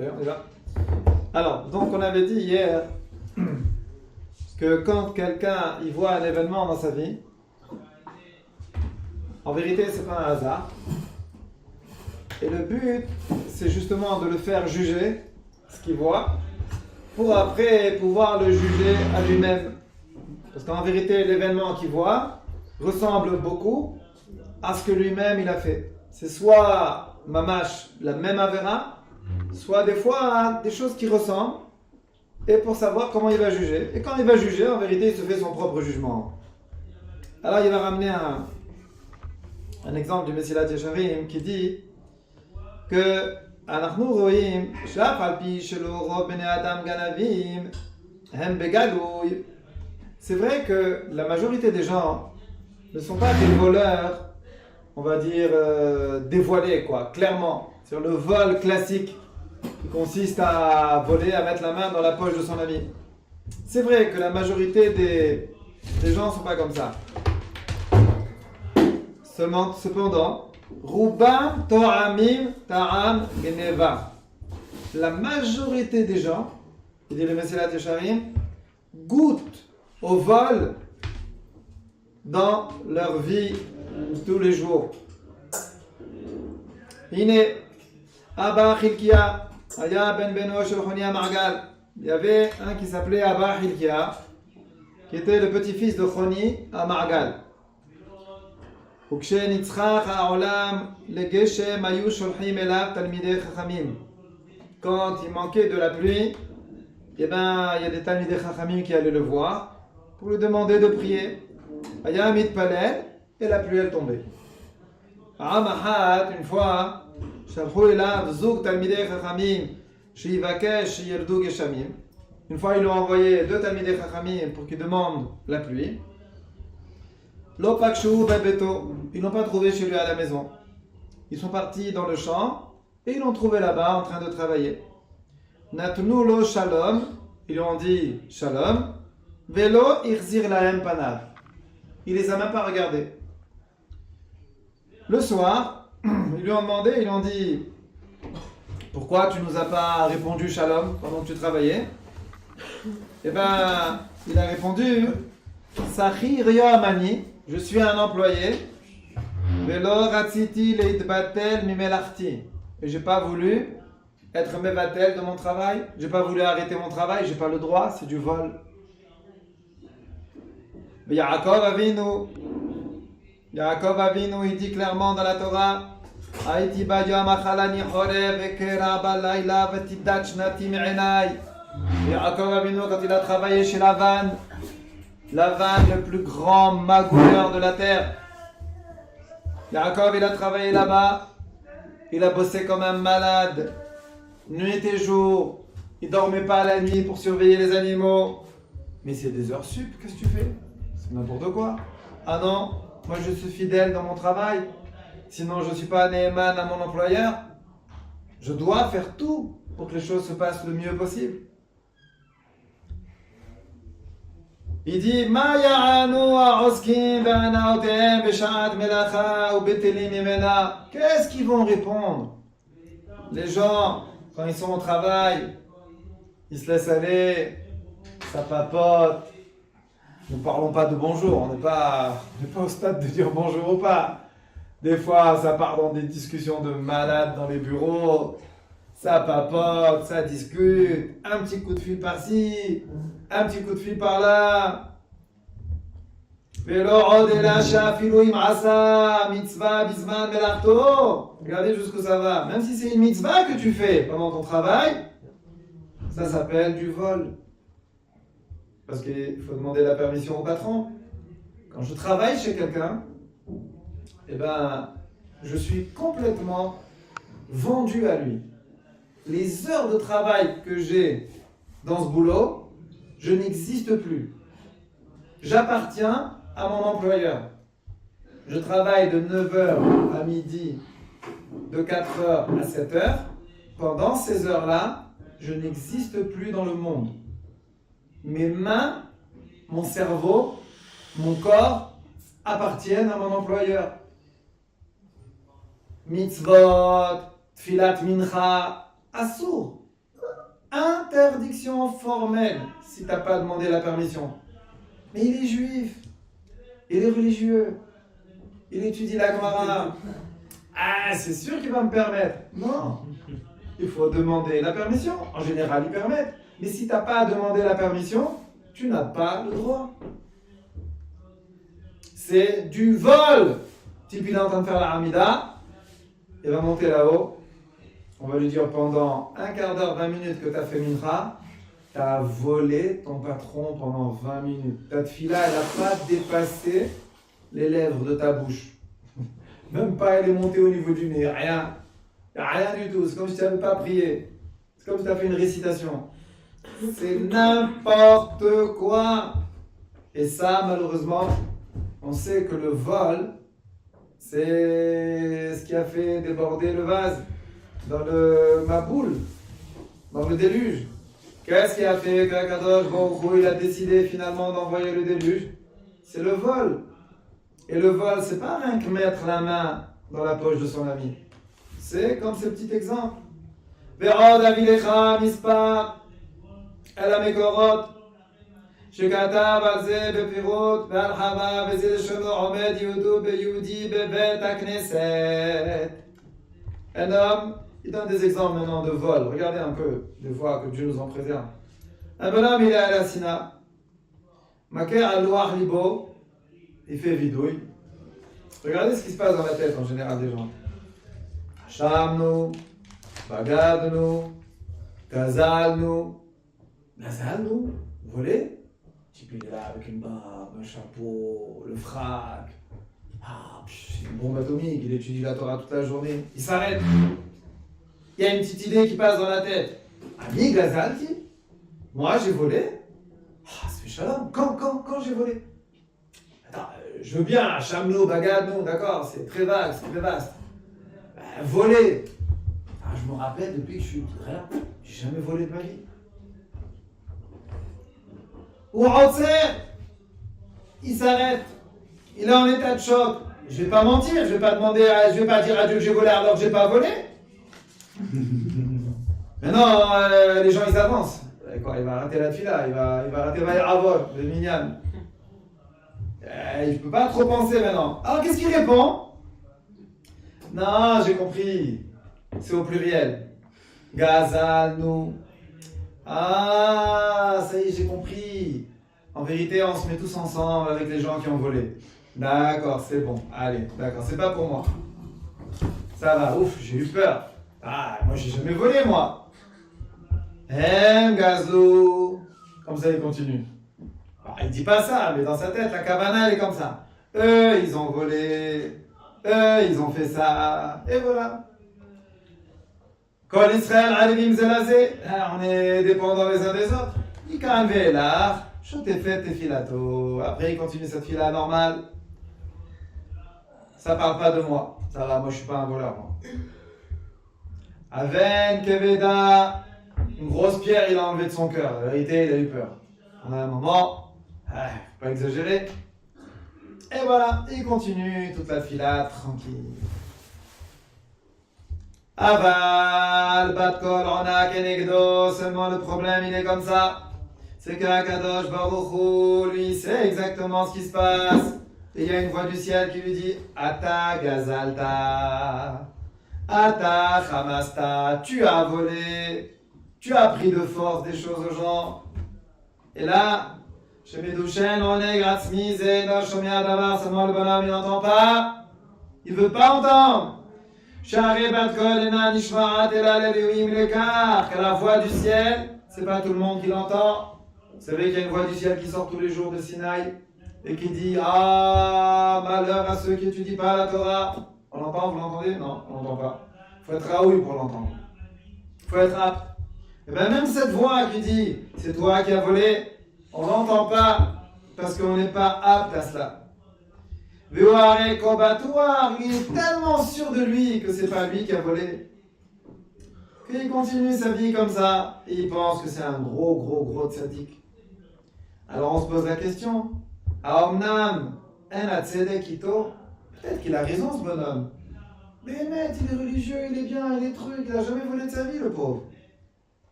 On y va. Alors, donc on avait dit hier que quand quelqu'un il voit un événement dans sa vie, en vérité c'est pas un hasard. Et le but, c'est justement de le faire juger ce qu'il voit, pour après pouvoir le juger à lui-même. Parce qu'en vérité, l'événement qu'il voit ressemble beaucoup à ce que lui-même il a fait. C'est soit mamash, la même avéra, soit des fois des choses qui ressemblent, et pour savoir comment il va juger. Et quand il va juger, en vérité, il se fait son propre jugement. Alors il va ramener un exemple du Messilat Yesharim qui dit que אנחנו רואים שאף על פי שלא רוב בני אדם גנבים הם בגלוי. C'est vrai que la majorité des gens ne sont pas des voleurs, on va dire dévoilés quoi, clairement, sur le vol classique qui consiste à voler, à mettre la main dans la poche de son ami. C'est vrai que la majorité des gens ne sont pas comme ça. Cependant, Rubam To'amim Ta'am Geneva. La majorité des gens, il dit le Messilat Yesharim, goûtent au vol dans leur vie tous les jours. Hine, Abba Chilkia, Aya ben Beno Shel Choni Margal. Il y avait un qui s'appelait Abba Chilkia, qui était le petit-fils de Choni à Margal. וכשנצחך העולם לגשם היו שולחים אליו תלמידי חכמים. Quand il manquait de la pluie, eh ben, il y a des talmidei chachamim qui allaient le voir pour lui demander de prier. היה מתפלל, et la pluie elle tombait. פעם אחת, une fois, שלחו אליו זוג תלמידי חכמים שיבקש שירדו גשמים. Une fois, ils lui ont envoyé deux talmidei chachamim pour qu'ils demandent la pluie. Ils n'ont pas trouvé chez lui à la maison. Ils sont partis dans le champ et ils l'ont trouvé là-bas en train de travailler. Natnu lo shalom, ils lui ont dit shalom. Velo irzir lahem panav. Il les a même pas regardés. Le soir, ils lui ont demandé, ils lui ont dit pourquoi tu nous as pas répondu shalom pendant que tu travaillais? Eh ben, il a répondu Sachi Ria Amani. Je suis un employé. Velo ratziti leitbatel mimelarti. Et j'ai pas voulu être mevatel de mon travail. J'ai pas voulu arrêter mon travail. J'ai pas le droit. C'est du vol. Yaakov Avinu, il dit clairement dans la Torah. Haiti bayom achalani chorev ekera balayla vetidat shnati me'enai. Yaakov Avinu, quand il a travaillé chez Lavan, le plus grand magouilleur de la terre. Yaakov, il a travaillé là-bas. Il a bossé comme un malade, nuit et jour. Il dormait pas la nuit pour surveiller les animaux. Mais c'est des heures sup, qu'est-ce que tu fais? C'est n'importe quoi. Ah non, moi je suis fidèle dans mon travail. Sinon je ne suis pas Neeman à mon employeur. Je dois faire tout pour que les choses se passent le mieux possible. Il dit qu'est-ce qu'ils vont répondre? Les gens, quand ils sont au travail, ils se laissent aller, ça papote. Ne parlons pas de bonjour, on n'est pas au stade de dire bonjour ou pas. Des fois, ça part dans des discussions de malades dans les bureaux. Ça papote, ça discute, un petit coup de fil par-ci, un petit coup de fil par-là. Regardez jusqu'où ça va. Même si c'est une mitzvah que tu fais pendant ton travail, ça s'appelle du vol. Parce qu'il faut demander la permission au patron. Quand je travaille chez quelqu'un, eh ben, je suis complètement vendu à lui. Les heures de travail que j'ai dans ce boulot, je n'existe plus. J'appartiens à mon employeur. Je travaille de 9h à midi, de 4h à 7h. Pendant ces heures-là, je n'existe plus dans le monde. Mes mains, mon cerveau, mon corps appartiennent à mon employeur. Mitzvot, tfilat mincha, assour. interdiction formelle si tu n'as pas demandé la permission. Mais il est juif, il est religieux, il étudie la Gemara. Ah, c'est sûr qu'il va me permettre. Non, il faut demander la permission. En général, ils permettent. Mais si tu n'as pas demandé la permission, tu n'as pas le droit. C'est du vol. Type, il est en train de faire la Hamida, il va monter là-haut. On va lui dire pendant un quart d'heure, 20 minutes que tu as fait mincha, tu as volé ton patron pendant 20 minutes. Ta tefila, elle n'a pas dépassé les lèvres de ta bouche. Même pas elle est montée au niveau du nez, rien. Il n'y a rien du tout. C'est comme si tu n'avais pas prié. C'est comme si tu as fait une récitation. C'est n'importe quoi. Et ça, malheureusement, on sait que le vol, c'est ce qui a fait déborder le vase dans le Maboul, dans le déluge. Qu'est-ce qui a fait qu'Akadosh Baruch Hu, il a décidé finalement d'envoyer le déluge? C'est le vol. Et le vol, c'est pas rien que mettre la main dans la poche de son ami. C'est comme ce petit exemple. Ve'od avilecha mispar el hamekorot שכתב על זה בפירוט בהרחבה וזה לשונו עומד יהודי בבית הכנסת. Un homme, il donne des exemples maintenant de vol. Regardez un peu, des fois que Dieu nous en préserve. Un bonhomme, il est à la Sina. Maker al-Louach Libo, il fait vidouille. Regardez ce qui se passe dans la tête en général des gens. Shamnu, Bagadnu, Gazalnu. Gazalnu, voler. Il est là avec une barbe, un chapeau, le frac. Ah, c'est une bombe atomique, il étudie la Torah toute la journée. Il s'arrête. Il y a une petite idée qui passe dans la tête. Ami Gazalti, moi j'ai volé. Ah, c'est fait shalom. Quand j'ai volé? Attends, je veux bien, Shamlo, Bagadno, d'accord, c'est très vague, c'est très vaste. Voler. Ah, je me rappelle depuis que je suis rien, j'ai jamais volé de ma vie. Ou il s'arrête, il est en état de choc. Je vais pas mentir, je vais pas dire à Dieu que j'ai volé alors que j'ai pas volé. Mais non, les gens ils avancent. Quoi, il va rater la tefila, il va rater Vaïravol, le minyan. Je peux pas trop penser maintenant. Alors qu'est-ce qu'il répond? Non, j'ai compris. C'est au pluriel. Gazalnu. Ah, ça y est, j'ai compris. En vérité, on se met tous ensemble avec les gens qui ont volé. D'accord, c'est bon. Allez, d'accord, c'est pas pour moi. Ça va, ouf, j'ai eu peur. Ah, moi j'ai jamais volé, moi. Gazou. Comme ça, il continue. Alors, il dit pas ça, mais dans sa tête, la kavana, elle est comme ça. Eux, ils ont volé. Eux, ils ont fait ça. Et voilà. Kol Israël Alivim Zelazé, on est dépendants les uns des autres. Il calme là, Shotefet Tefilato. Après, il continue cette fila normale. Ça parle pas de moi. Ça va, moi je suis pas un voleur. Moi. Aven Keveda, une grosse pierre, il a enlevé de son cœur. La vérité, il a eu peur. On a un moment, faut pas exagérer. Et voilà, il continue toute la fila tranquille. Aval, Batkol, Rona, Kenegdo, seulement le problème il est comme ça. C'est qu'Akadosh Baruch Hu, lui, sait exactement ce qui se passe. Et il y a une voix du ciel qui lui dit Ata Gazalta, Ata Hamasta, tu as volé, tu as pris de force des choses aux gens. Et là, chez Medouchen, on est Gratzmi, Zéna, Shomia, Davar, seulement le bonhomme il n'entend pas. Il veut pas entendre. Car la voix du ciel, c'est pas tout le monde qui l'entend. Vous savez qu'il y a une voix du ciel qui sort tous les jours de Sinaï et qui dit ah, malheur à ceux qui étudient pas la Torah. On l'entend, vous l'entendez? Non, on l'entend pas. Il faut être raoui pour l'entendre. Il faut être apte. Et bien même cette voix qui dit c'est toi qui as volé, on l'entend pas parce qu'on n'est pas apte à cela. Il est tellement sûr de lui que c'est pas lui qui a volé. Qu'il continue sa vie comme ça et il pense que c'est un gros tzaddik. Alors on se pose la question. Aomnam en atzedekito, peut-être qu'il a raison ce bonhomme. Mais il est religieux, il est bien, il est truc, il a jamais volé de sa vie le pauvre.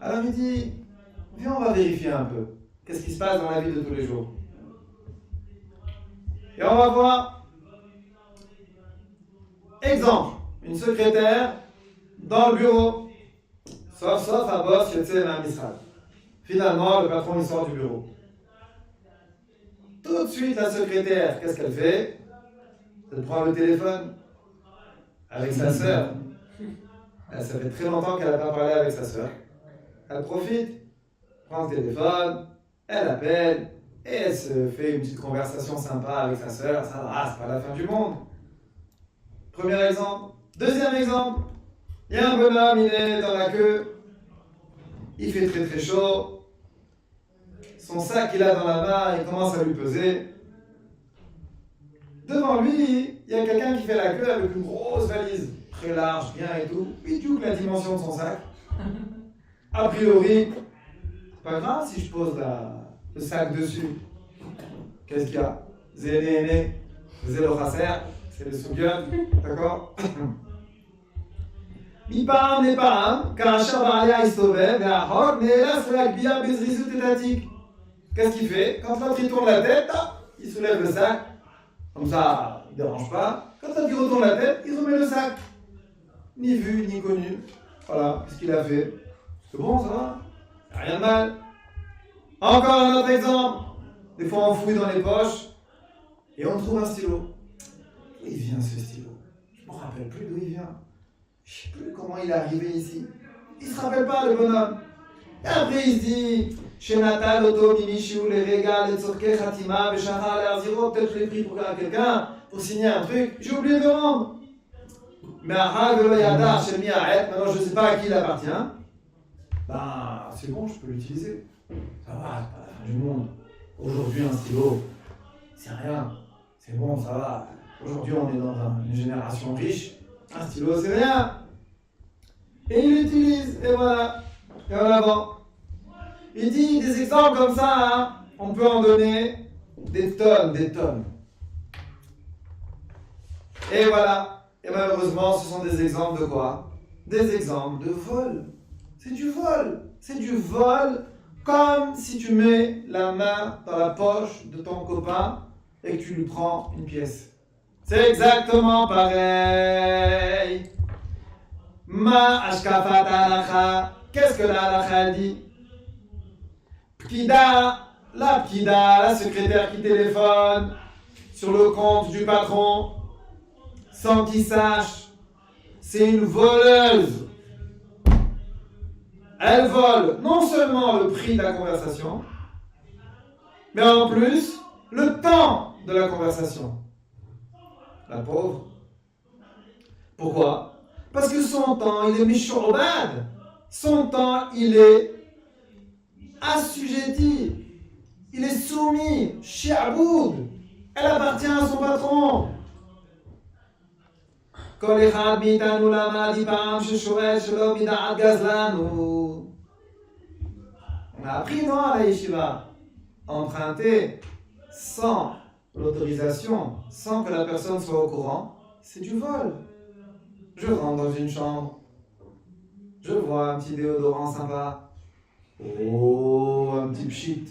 Alors il dit, viens, on va vérifier un peu. Qu'est-ce qui se passe dans la vie de tous les jours? Et on va voir. Exemple, une secrétaire dans le bureau. Sauf un boss, un misral. Finalement, le patron, il sort du bureau. Tout de suite, la secrétaire, qu'est-ce qu'elle fait? Elle prend le téléphone avec sa sœur. Ça fait très longtemps qu'elle n'a pas parlé avec sa sœur. Elle profite, prend le téléphone, elle appelle, et elle se fait une petite conversation sympa avec sa sœur. Ça va, c'est pas la fin du monde. Premier exemple. Deuxième exemple. Il y a un bonhomme, il est dans la queue. Il fait très très chaud. Son sac qu'il a dans la main, il commence à lui peser. Devant lui, il y a quelqu'un qui fait la queue avec une grosse valise. Très large, bien et tout. Il double la dimension de son sac. A priori, c'est pas grave si je pose le sac dessus. Qu'est-ce qu'il y a? Zéné, zélo chasser, c'est le sougan, d'accord? Mipam n'est pas כאשר בעליה הסתובב והחוק נאלץ להגביה בזריזות étatique. Qu'est-ce qu'il fait? Quand l'autre il tourne la tête, il soulève le sac. Comme ça, il ne dérange pas. Quand l'autre il retourne la tête, il remet le sac. Ni vu, ni connu. Voilà, qu'est-ce qu'il a fait? C'est bon, ça va? Y a rien de mal. Encore un autre exemple. Des fois, on fouille dans les poches et on trouve un stylo. D'où il vient ce stylo? Je ne me rappelle plus d'où il vient. Je ne sais plus comment il est arrivé ici. Il ne se rappelle pas, le bonhomme. Et après, il se dit Shenata, l'auto, Mimichou, les régales, les tzorke, Khatima, Beshara, les Arziro, peut-être je l'ai pris pour quelqu'un, pour signer un truc. J'ai oublié de rendre. Mais maintenant je ne sais pas à qui il appartient. Ben, c'est bon, je peux l'utiliser. Ça va, c'est pas la fin du monde. Aujourd'hui, un stylo, c'est rien. C'est bon, ça va. Aujourd'hui, on est dans une génération riche. Un stylo, c'est rien. Et il l'utilise, et voilà. Et en avant. Il dit des exemples comme ça, hein, on peut en donner des tonnes, des tonnes. Et voilà. Et malheureusement, ce sont des exemples de quoi? Des exemples de vol. C'est du vol. C'est du vol comme si tu mets la main dans la poche de ton copain et que tu lui prends une pièce. C'est exactement pareil. Ma ashkafat halakha. Qu'est-ce que la halakha dit? Pkida, la secrétaire qui téléphone sur le compte du patron sans qu'il sache, c'est une voleuse. Elle vole non seulement le prix de la conversation, mais en plus le temps de la conversation. La pauvre. Pourquoi? Parce que son temps, il est mishourbad. Son temps, il est assujetti. Il est soumis. Shi'aboud. Elle appartient à son patron. כל אחד מאיתנו למד פעם ששואל שלא מדעת גזלנו. On a appris, non, à la yeshiva, emprunter sans l'autorisation, sans que la personne soit au courant, c'est du vol. Je rentre dans une chambre, je vois un petit déodorant sympa. Oh, un petit pchit.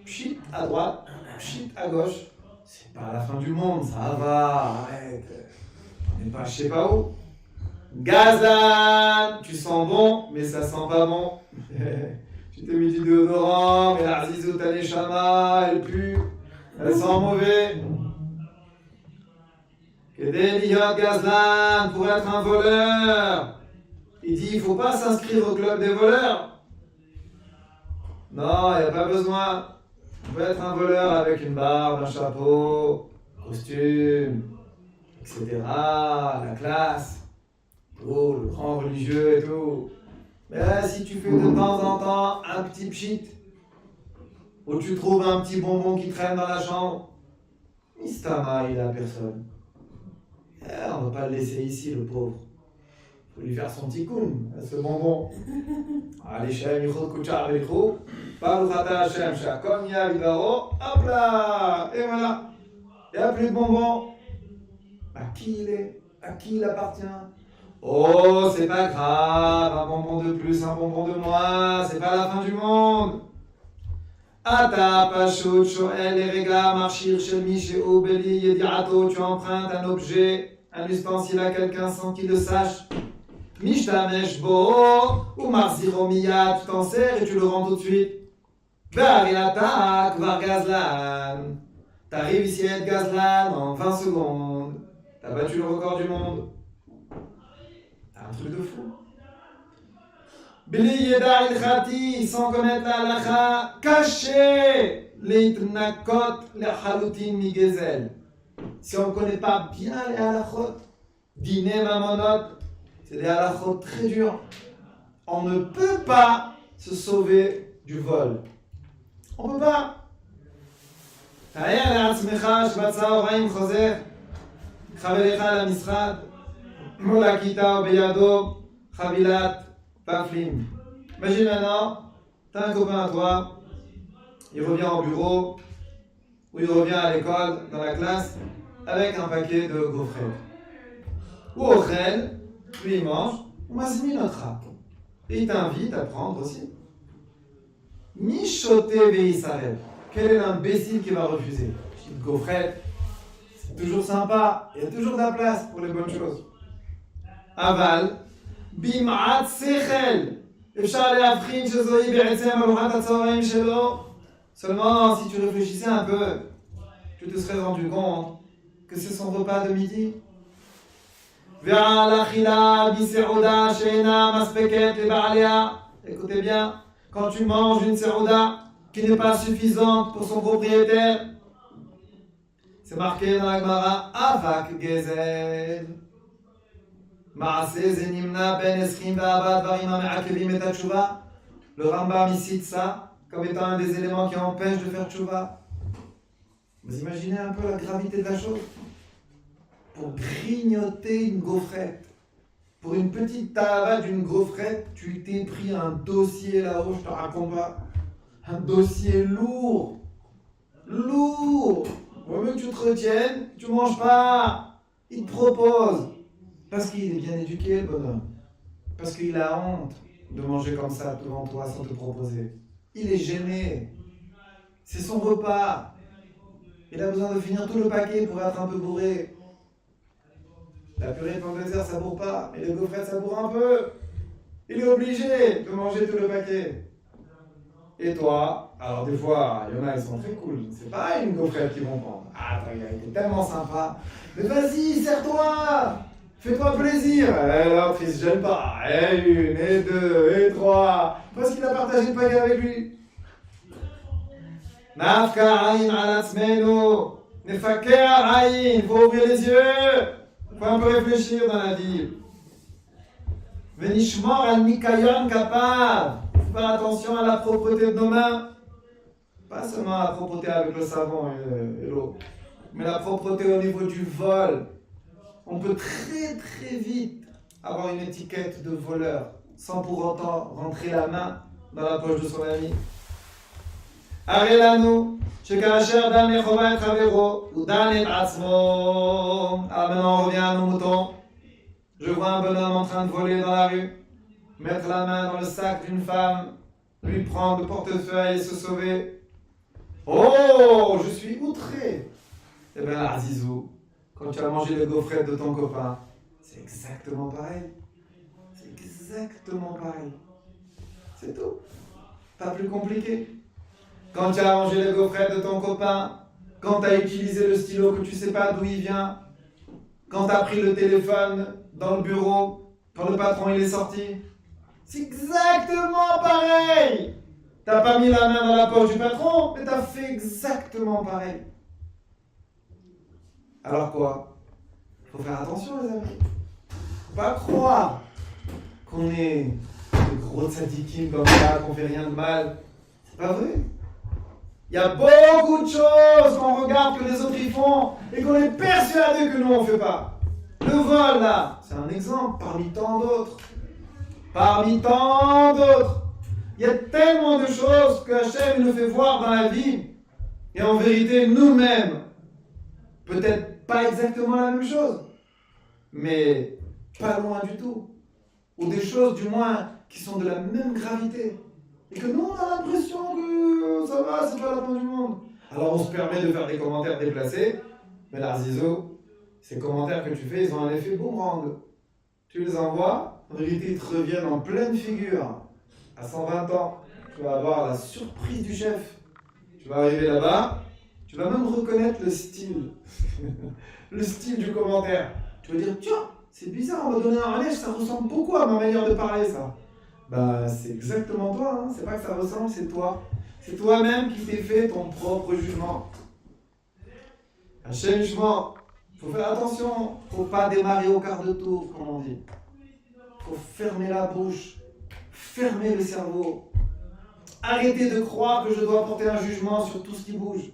Pchit à droite, pchit à gauche. C'est pas la fin du monde, ça va, arrête. On n'est pas je sais pas où. Gazan, tu sens bon, mais ça sent pas bon. Tu t'es mis du déodorant, mais la zizou taneshama, elle pue, elle sent mauvais. Kedeliot Gazlan, pour être un voleur, il dit il faut pas s'inscrire au club des voleurs. Non, il n'y a pas besoin. On peut être un voleur avec une barbe, un chapeau, costume, etc. La classe, tout, le grand religieux et tout. Mais là, si tu fais de temps en temps un petit pchit, où tu trouves un petit bonbon qui traîne dans la chambre, Mistama, il a personne. On ne va pas le laisser ici, le pauvre. Il faut lui faire son tikkun, ce bonbon. Allez, Shem, Yichot Kuchar Vechou, Baruch Ata Hashem, Shakom Ya Vivaro, hop là, et voilà. Il n'y a plus de bonbon. À qui il est? À qui il appartient? Oh, c'est pas grave, un bonbon de plus, un bonbon de moins, c'est pas la fin du monde. Ata pashut shoel erega marchir shel chez obeli yediato, tu empruntes un objet, un ustensile à quelqu'un sans qu'il le sache. Mishtamesh bo ou marziro miyad, tu t'en sers et tu le rends tout de suite. Variata kvar gazlan, t'arrives ici à être gazlan en 20 secondes. T'as battu le record du monde. T'as un truc de fou. Bli yeda ilchati, sans connaître la halacha, caché l'itnakot le halutin migezel. Si on ne connaît pas bien les halachot, dîner mamonot, c'est des halachot très durs. On ne peut pas se sauver du vol. On ne peut pas. תאר לעצמך שבצהריים חוזר חברך למשרד מול הכיתה ובידו חבילת ופלים. Imagine maintenant, tu as un copain à toi, il revient au bureau ou il revient à l'école, dans la classe, avec un paquet de gaufrettes. Ou Ochel, lui il mange, ou Mazmi notre. Et il t'invite à prendre aussi. Michoté veisarel. Quel est l'imbécile qui va refuser? Petite gaufrette, c'est toujours sympa, il y a toujours de la place pour les bonnes choses. Aval, bim'at sechel. Seulement, si tu réfléchissais un peu, tu te serais rendu compte que c'est son repas de midi. Écoutez bien, quand tu manges une serouda qui n'est pas suffisante pour son propriétaire, c'est marqué dans la Gemara, Avak Gezel. Le Rambam il cite ça comme étant un des éléments qui empêchent de faire tchouva. Vous imaginez un peu la gravité de la chose. Pour grignoter une gaufrette, pour une petite tava d'une gaufrette, tu t'es pris un dossier là-haut, je te raconte pas. Un dossier lourd. Lourd. Vaut mieux que tu te retiennes, tu manges pas. Il te propose. Parce qu'il est bien éduqué, le bonhomme. Parce qu'il a honte de manger comme ça devant toi sans te proposer. Il est gêné. C'est son repas. Il a besoin de finir tout le paquet pour être un peu bourré. La purée de pommes de terre, ça bourre pas. Et les gaufrettes, ça bourre un peu. Il est obligé de manger tout le paquet. Et toi, alors des fois, il y en a, ils sont très cool. C'est pas une gaufrette qu'ils vont prendre. Ah, il est tellement sympa. Mais vas-y, serre-toi. Fais-toi plaisir. L'autre, il se gêne pas. Et une, et deux, et trois. Parce qu'il a partagé le paquet avec lui. Nafka aïn alatzmenu. Nefakea aïn. Il faut ouvrir les yeux. Il faut un peu réfléchir dans la vie. Venishmor al nikayon kapav. Il faut faire attention à la propreté de nos mains. Pas seulement la propreté avec le savon et l'eau, mais la propreté au niveau du vol. On peut très très vite avoir une étiquette de voleur sans pour autant rentrer la main dans la poche de son ami. Arelanu, shekasher dan echova et chavero, ou dan et atzmo. Alors maintenant on revient à nos moutons. Je vois un bonhomme en train de voler dans la rue, mettre la main dans le sac d'une femme, lui prendre le portefeuille et se sauver. Oh, je suis outré. Eh bien, Azizou, quand tu as mangé les gaufrettes de ton copain, c'est exactement pareil. C'est exactement pareil. C'est tout. Pas plus compliqué. Quand tu as mangé les gaufrettes de ton copain, quand tu as utilisé le stylo que tu ne sais pas d'où il vient, quand tu as pris le téléphone dans le bureau, quand le patron il est sorti, c'est exactement pareil. T'as pas mis la main dans la poche du patron, mais t'as fait exactement pareil. Alors quoi? Faut faire attention les amis. Faut pas croire qu'on est de gros tzadikim comme ça, qu'on fait rien de mal. C'est pas vrai. Il y a beaucoup de choses qu'on regarde que les autres y font et qu'on est persuadé que nous on fait pas. Le vol là, c'est un exemple parmi tant d'autres. Parmi tant d'autres. Il y a tellement de choses que Hachem nous fait voir dans la vie. Et en vérité, nous-mêmes, peut-être pas exactement la même chose, mais pas loin du tout. Ou des choses, du moins, qui sont de la même gravité. Et que nous, on a l'impression que ça va, c'est pas la fin du monde. Alors on se permet de faire des commentaires déplacés, mais l'Arzizo, ces commentaires que tu fais, ils ont un effet boomerang. Tu les envoies, en vérité, ils te reviennent en pleine figure. À 120 ans, tu vas avoir la surprise du chef. Tu vas arriver là-bas, tu vas même reconnaître le style. Le style du commentaire. Tu vas dire, tiens, c'est bizarre, on m'a donné un relève, ça ressemble beaucoup à ma manière de parler, ça. Bah, c'est exactement toi, hein. C'est pas que ça ressemble, c'est toi. C'est toi-même qui t'es fait ton propre jugement. Un jugement, il faut faire attention, il ne faut pas démarrer au quart de tour, comme on dit. Il faut fermer la bouche, fermer le cerveau. Arrêtez de croire que je dois porter un jugement sur tout ce qui bouge.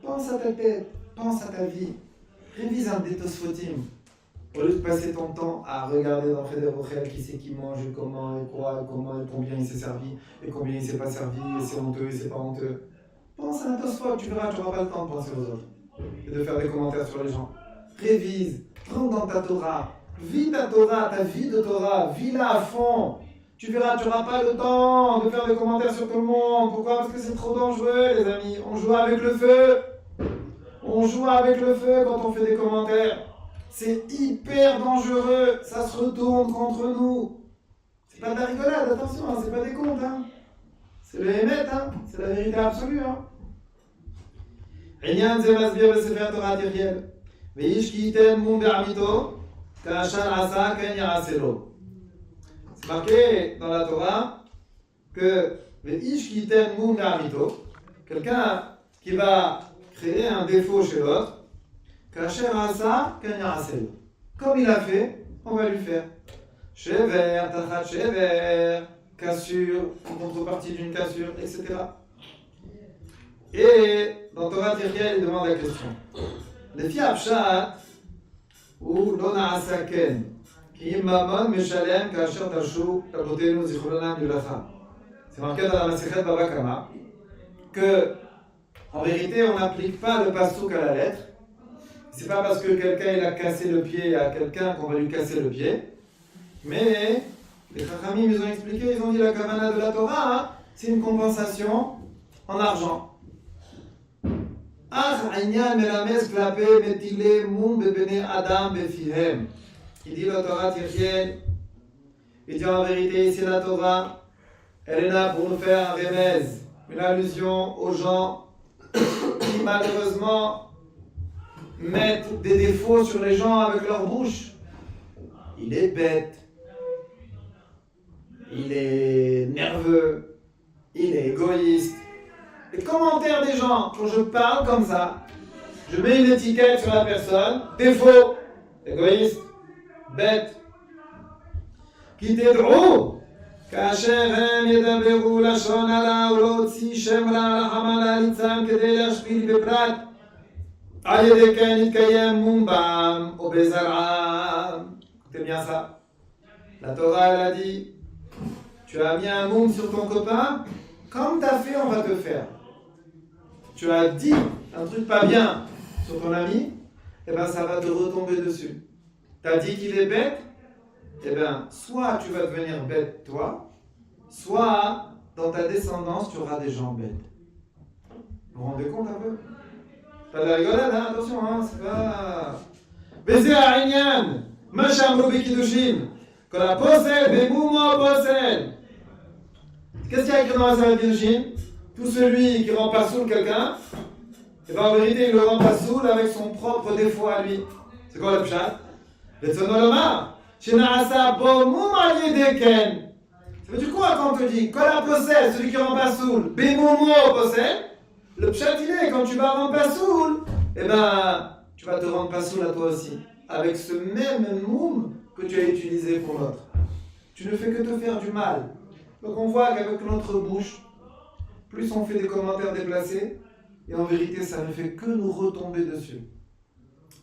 Pense à ta tête, pense à ta vie. Révise un détosfotim. Au lieu de passer ton temps à regarder dans Feder Rochel qui c'est qui mange, comment, et quoi, et comment, et combien il s'est servi, et combien il ne s'est pas servi, et c'est honteux, et c'est pas honteux. Pense à un tosfot, tu verras, tu n'auras pas le temps de penser aux autres. Et de faire des commentaires sur les gens. Révise, rentre dans ta Torah, vis ta Torah, ta vie de Torah, vis-la à fond. Tu verras, tu n'auras pas le temps de faire des commentaires sur tout le monde. Pourquoi? Parce que c'est trop dangereux, les amis. On joue avec le feu. On joue avec le feu quand on fait des commentaires. C'est hyper dangereux. Ça se retourne contre nous. C'est pas de la rigolade, attention, hein, c'est pas des contes. Hein. C'est le Hémet, hein, c'est la vérité absolue. Rien זה מסביר בספר תורת יחיאל. ואיש כי ייתן מום בעמיתו, כאשר עשה כן יעשה לו. C'est marqué dans la Torah que ואיש כי ייתן מום בעמיתו, quelqu'un qui va créer un défaut chez l'autre, כאשר עשה כן יעשה לו. Comme il a fait, on va lui faire. שבר, תחת שבר, cassure, en contrepartie d'une cassure, etc. Et dans Torah Yeriel, il demande la question. Les filles Abshat ou Lona Asaken, qui mamon meshalem kasher tashu rabotenu zichronam yulacha. C'est marqué dans la Masechet Baba Kama que, en vérité, on n'applique pas le pasouk à la lettre. C'est pas parce que quelqu'un il a cassé le pied à quelqu'un qu'on va lui casser le pied. Mais les Chachamim, ils ont expliqué, ils ont dit la kavana de la Torah, hein, c'est une compensation en argent. Il dit la Torah Tirchienne, il dit en vérité, ici la Torah, elle est là pour nous faire un remèze, une allusion aux gens qui malheureusement mettent des défauts sur les gens avec leur bouche. Il est bête, il est nerveux, il est égoïste. Les commentaires des gens, quand je parle comme ça, je mets une étiquette sur la personne, défaut, égoïste, bête. Qui t'aidrou, כאשר הם ידברו לשון הרע ולהוציא שם רע לחמה להליצם כדי להשפיל בפרט, על ידי כן יתקיים מום בם או בזרעם. Écoutez bien ça. La Torah, elle a dit, tu as mis un moum sur ton copain, comme tu as fait, on va te faire. Tu as dit un truc pas bien sur ton ami, et bien ça va te retomber dessus. Tu as dit qu'il est bête, et bien soit tu vas devenir bête toi, soit dans ta descendance tu auras des gens bêtes. Vous vous rendez compte un peu? Pas de la rigolade, hein? Attention, hein? C'est pas... Baiser à Rignan, Macham Robi Kiddushin, quand la possède, Bémoumo possède. Qu'est-ce qu'il y a écrit dans la Sarah Kiddushin? Tout celui qui rend pas soul quelqu'un, et bien en vérité il le rend pas soul avec son propre défaut à lui. C'est quoi le pshat? Vetsonoloma, Shenarasa Bomum Aliedeken. Ça veut dire quoi quand on te dit Kol possède, celui qui rend pas soul, Bémoumo possède? Le pshat il est, quand tu vas rendre pas soul, et ben tu vas te rendre pas soul à toi aussi, avec ce même moum que tu as utilisé pour l'autre. Tu ne fais que te faire du mal. Donc on voit qu'avec notre bouche, plus on fait des commentaires déplacés, et en vérité, ça ne fait que nous retomber dessus.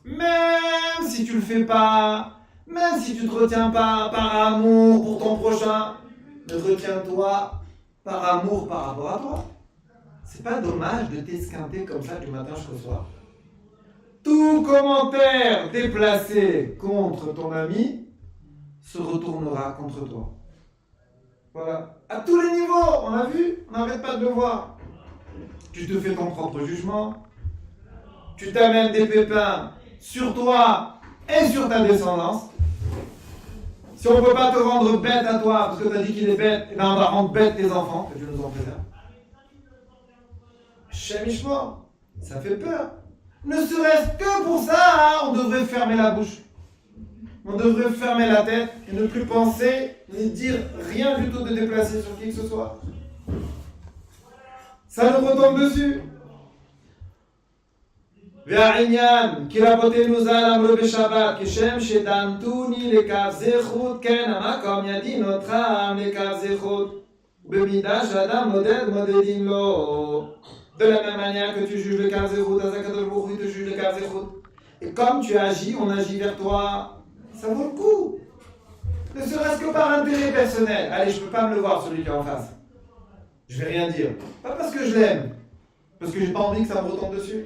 Même si tu le fais pas, même si tu te retiens pas par amour pour ton prochain, ne retiens-toi par amour par rapport à toi. C'est pas dommage de t'esquinter comme ça du matin jusqu'au soir. tout commentaire déplacé contre ton ami se retournera contre toi. Voilà. À tous les niveaux, on a vu, on n'arrête pas de le voir. Tu te fais ton propre jugement, tu t'amènes des pépins sur toi et sur ta descendance. Si on ne peut pas te rendre bête à toi, parce que tu as dit qu'il est bête, eh ben on va rendre bête tes enfants, que Dieu nous en préserve. Chemichement, ça fait peur. Ne serait-ce que pour ça, hein, on devrait fermer la bouche. On devrait fermer la tête et ne plus penser, ni dire rien du tout de déplacé sur qui que ce soit. Ça nous retombe dessus. והעניין, כי רבותינו ז"ל אמרו בשבת, כשם שדנתוני לקו זכות, כן המקום ידין אותכם לקו זכות. במידה שאדם מודד, מודדים לו. De la même manière que tu juges le Kav Zechut, Azakadosh Baruch Hu te juge le Kav Zechut. Et comme tu agis, on agit vers toi. Ça vaut le coup. Ne serait-ce que par intérêt personnel. Allez, je ne peux pas me le voir celui qui est en face. Je vais rien dire. Pas parce que je l'aime. Parce que j'ai pas envie que ça me retombe dessus.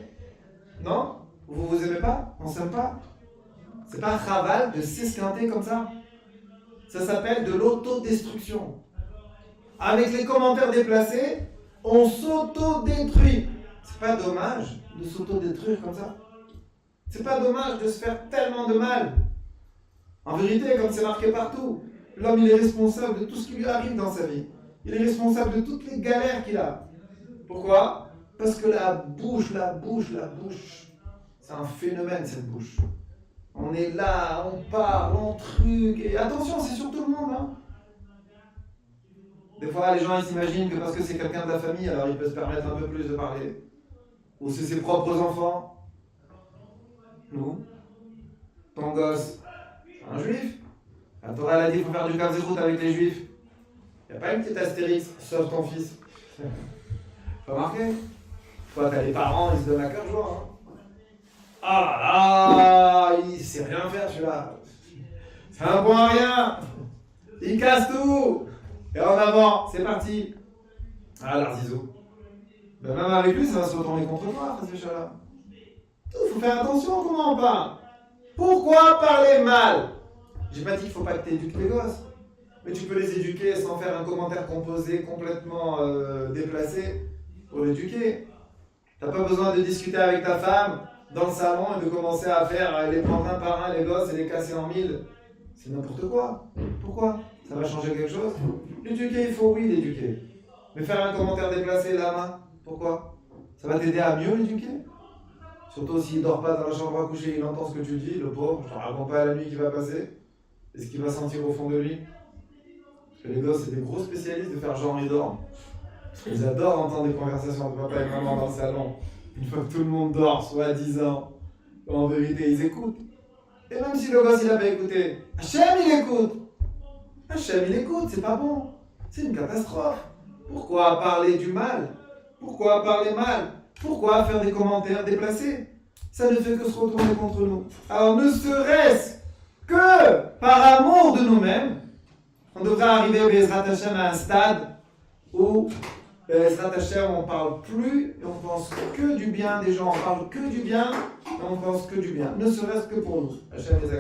Non? Vous vous aimez pas? On s'aime pas? C'est pas un chaval de s'esquinter comme ça. Ça s'appelle de l'autodestruction. Avec les commentaires déplacés, on s'auto-détruit. C'est pas dommage de s'auto-détruire comme ça? C'est pas dommage de se faire tellement de mal? En vérité, comme c'est marqué partout, l'homme il est responsable de tout ce qui lui arrive dans sa vie. Il est responsable de toutes les galères qu'il a. Pourquoi? Parce que la bouche, c'est un phénomène cette bouche. On est là, on parle, on truc, et attention, c'est sur tout le monde. Hein. Des fois, les gens ils s'imaginent que parce que c'est quelqu'un de la famille, alors il peut se permettre un peu plus de parler. Ou c'est ses propres enfants. Nous, ton gosse, un juif. La Torah elle a dit qu'il faut faire du Kav Zechut avec les juifs. Il n'y a pas une petite astérix, sauf ton fils. Pas marqué? Toi, t'as les parents, ils se donnent à cœur joie. Hein. Ah là, il sait rien faire celui-là. C'est un bon à rien. Il casse tout. Et en avant, c'est parti. Ah, l'Arzizou. Ben, même avec lui, ça va se retourner contre toi, ce chat-là. Il faut faire attention comment on parle. Pourquoi parler mal? J'ai pas dit qu'il faut pas que tu éduques les gosses. Mais tu peux les éduquer sans faire un commentaire composé complètement déplacé pour l'éduquer. T'as pas besoin de discuter avec ta femme dans le salon et de commencer à faire les prendre un par un les gosses et les casser en mille. C'est n'importe quoi. Pourquoi? Ça va changer quelque chose? L'éduquer, il faut oui l'éduquer. Mais faire un commentaire déplacé la main, pourquoi? Ça va t'aider à mieux l'éduquer? Surtout s'il dort pas dans la chambre à coucher, il entend ce que tu dis, le pauvre, je te raconte pas la nuit qui va passer et ce qu'il va sentir au fond de lui. Parce que les gosses, c'est des gros spécialistes de faire genre ils dorment. Ils adorent entendre des conversations de papa et maman dans le salon. Une fois que tout le monde dort, soi-disant, en vérité, ils écoutent. Et même si le gosse, il a pas écouté, Hachem, il écoute. Hachem, il écoute, c'est pas bon. C'est une catastrophe. Pourquoi parler du mal? Pourquoi parler mal? Pourquoi faire des commentaires déplacés? Ça ne fait que se retourner contre nous. Alors, ne serait-ce que par amour de nous-mêmes, on devrait arriver au Bezrat Hashem à un stade où Bezrat Hashem, on ne parle plus et on pense que du bien des gens, on parle que du bien et on pense que du bien, ne serait-ce que pour nous. Hashem les